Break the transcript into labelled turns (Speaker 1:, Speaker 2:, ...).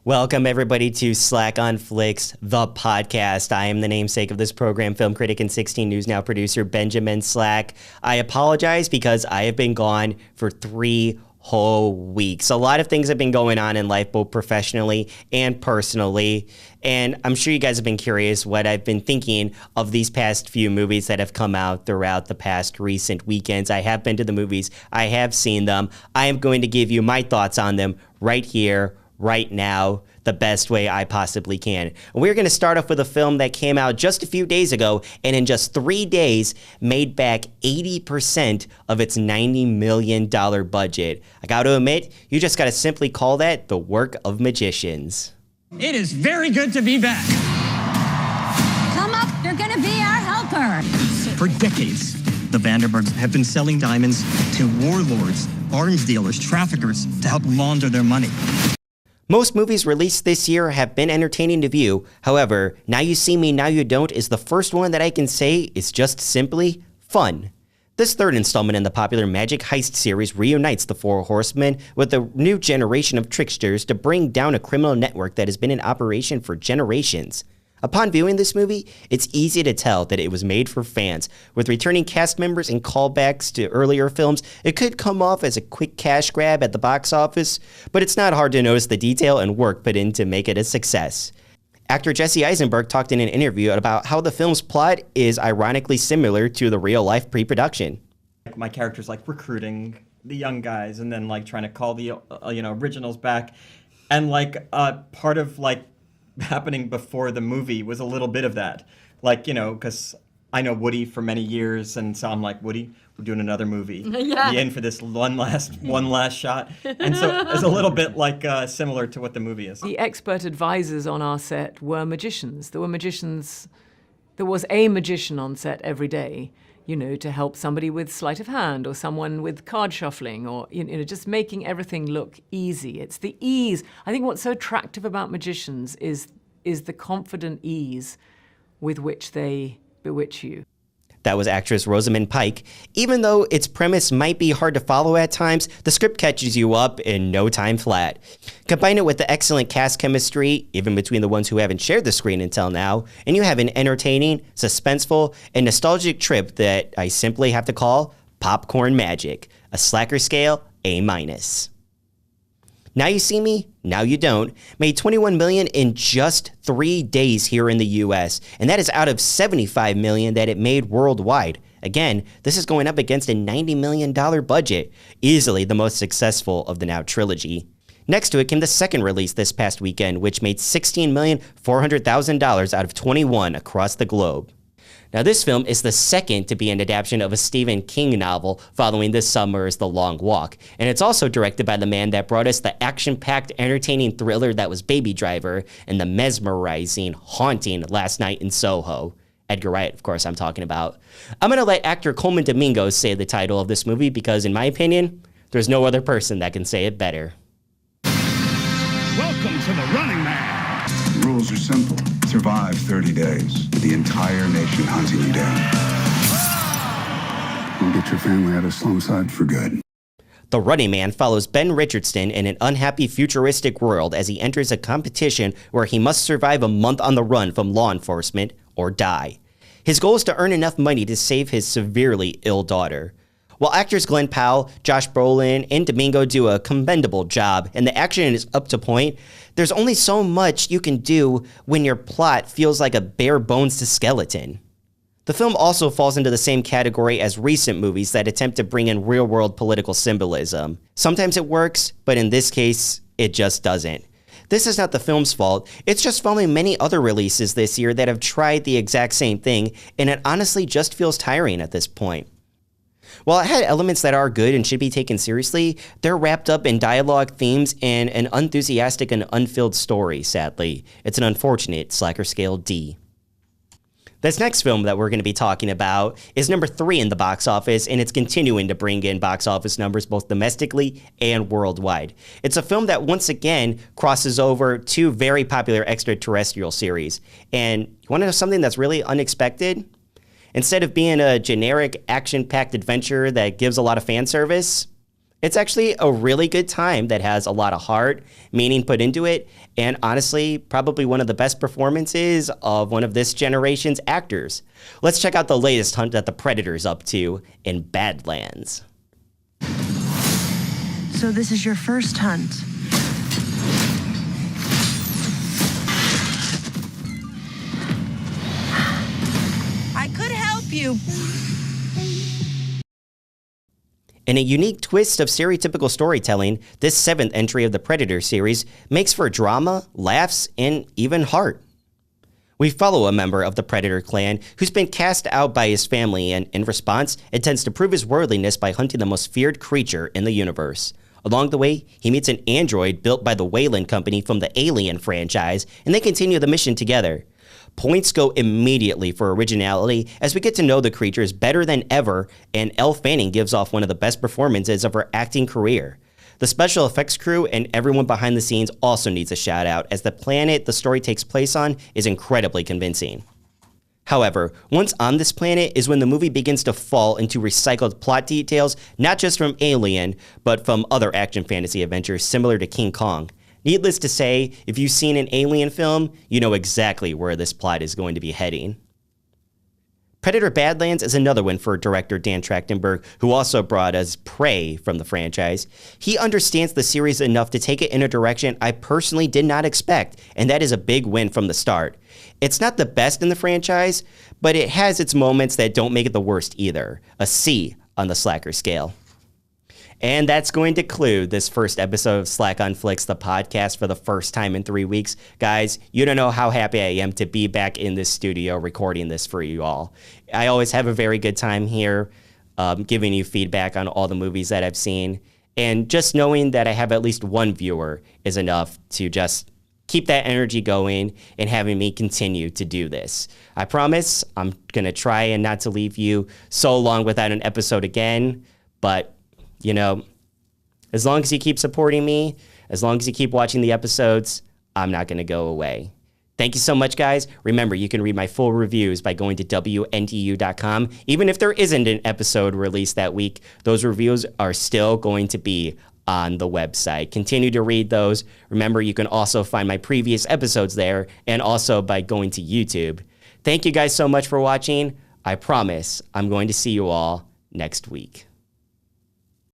Speaker 1: Welcome, everybody, to Slack on Flicks, the podcast. I am the namesake of this program, film critic and 16 News Now producer, Benjamin Slack. I apologize because I have been gone for 3 whole weeks. A lot of things have been going on in life, both professionally and personally. And I'm sure you guys have been curious what I've been thinking of these past few movies that have come out throughout the past recent weekends. I have been to the movies. I have seen them. I am going to give you my thoughts on them right here, right now, the best way I possibly can. We're going to start off with a film that came out just a few days ago and in just 3 days made back 80% of its $90 million budget. I got to admit, you just got to simply call that the work of magicians.
Speaker 2: It is very good to be back.
Speaker 3: Come up, you're going to be our helper.
Speaker 2: For decades, the Vanderburgs have been selling diamonds to warlords, arms dealers, traffickers to help launder their money.
Speaker 1: Most movies released this year have been entertaining to view. However, Now You See Me, Now You Don't is the first one that I can say is just simply fun. This third installment in the popular Magic Heist series reunites the Four Horsemen with a new generation of tricksters to bring down a criminal network that has been in operation for generations. Upon viewing this movie, it's easy to tell that it was made for fans. With returning cast members and callbacks to earlier films, it could come off as a quick cash grab at the box office, but it's not hard to notice the detail and work put in to make it a success. Actor Jesse Eisenberg talked in an interview about how the film's plot is ironically similar to the real-life pre-production.
Speaker 4: My character's like recruiting the young guys and then like trying to call the originals back, and like part of like happening before the movie was a little bit of that, like, because I know Woody for many years, and so I'm like, Woody, we're doing another movie.
Speaker 3: Yeah.
Speaker 4: You in for this one last shot? And so it's a little bit like similar to what the movie is.
Speaker 5: The expert advisors on our set were magicians. There was a magician on set every day, to help somebody with sleight of hand or someone with card shuffling or, just making everything look easy. It's the ease. I think what's so attractive about magicians is the confident ease with which they bewitch you.
Speaker 1: That was actress Rosamund Pike. Even though its premise might be hard to follow at times, the script catches you up in no time flat. Combine it with the excellent cast chemistry, even between the ones who haven't shared the screen until now, and you have an entertaining, suspenseful, and nostalgic trip that I simply have to call popcorn magic, a Slacker scale A-. Now You See Me, Now You Don't made $21 million in just 3 days here in the US, and that is out of $75 million that it made worldwide. Again, this is going up against a $90 million budget, easily the most successful of the Now trilogy. Next to it came the second release this past weekend, which made $16,400,000 out of 21 across the globe. Now, this film is the second to be an adaptation of a Stephen King novel following This Summer's The Long Walk, and it's also directed by the man that brought us the action-packed, entertaining thriller that was Baby Driver and the mesmerizing, haunting Last Night in Soho. Edgar Wright, of course, I'm talking about. I'm going to let actor Coleman Domingo say the title of this movie because, in my opinion, there's no other person that can say it better.
Speaker 6: Welcome to the Running Man.
Speaker 7: The rules are simple. Survive 30 days with the entire nation hunting you down. We'll get your family out of Sloanside for good.
Speaker 1: The Running Man follows Ben Richardson in an unhappy futuristic world as he enters a competition where he must survive a month on the run from law enforcement or die. His goal is to earn enough money to save his severely ill daughter. While actors Glenn Powell, Josh Brolin, and Domingo do a commendable job and the action is up to point, there's only so much you can do when your plot feels like a bare bones skeleton. The film also falls into the same category as recent movies that attempt to bring in real-world political symbolism. Sometimes it works, but in this case, it just doesn't. This is not the film's fault, it's just following many other releases this year that have tried the exact same thing, and it honestly just feels tiring at this point. While it had elements that are good and should be taken seriously, they're wrapped up in dialogue, themes, and an unenthusiastic and unfilled story, sadly. It's an unfortunate Slacker scale D. This next film that we're going to be talking about is number 3 in the box office, and it's continuing to bring in box office numbers both domestically and worldwide. It's a film that once again crosses over 2 very popular extraterrestrial series. And you want to know something that's really unexpected? Instead of being a generic action-packed adventure that gives a lot of fan service, It's actually a really good time that has a lot of heart, meaning put into it, and honestly, probably one of the best performances of one of this generation's actors. Let's check out the latest hunt that the Predator's up to in Badlands.
Speaker 8: So this is your first hunt. I could help you.
Speaker 1: In a unique twist of stereotypical storytelling, this 7th entry of the Predator series makes for drama, laughs, and even heart. We follow a member of the Predator clan who's been cast out by his family and, in response, intends to prove his worthiness by hunting the most feared creature in the universe. Along the way, he meets an android built by the Wayland Company from the Alien franchise, and they continue the mission together. Points go immediately for originality as we get to know the creatures better than ever, and Elle Fanning gives off one of the best performances of her acting career. The special effects crew and everyone behind the scenes also needs a shout out, as the planet the story takes place on is incredibly convincing. However, once on this planet is when the movie begins to fall into recycled plot details, not just from Alien, but from other action fantasy adventures similar to King Kong. Needless to say, if you've seen an Alien film, you know exactly where this plot is going to be heading. Predator Badlands is another one for director Dan Trachtenberg, who also brought us Prey from the franchise. He understands the series enough to take it in a direction I personally did not expect, and that is a big win from the start. It's not the best in the franchise, but it has its moments that don't make it the worst either. A C on the slacker scale. And that's going to conclude this first episode of Slack on Flicks, the podcast for the first time in 3 weeks. Guys, you don't know how happy I am to be back in this studio recording this for you all. I always have a very good time here, giving you feedback on all the movies that I've seen. And just knowing that I have at least one viewer is enough to just keep that energy going and having me continue to do this. I promise I'm going to try and not to leave you so long without an episode again, but you know, as long as you keep supporting me, as long as you keep watching the episodes, I'm not going to go away. Thank you so much, guys. Remember, you can read my full reviews by going to WNDU.com. Even if there isn't an episode released that week, those reviews are still going to be on the website. Continue to read those. Remember, you can also find my previous episodes there and also by going to YouTube. Thank you guys so much for watching. I promise I'm going to see you all next week.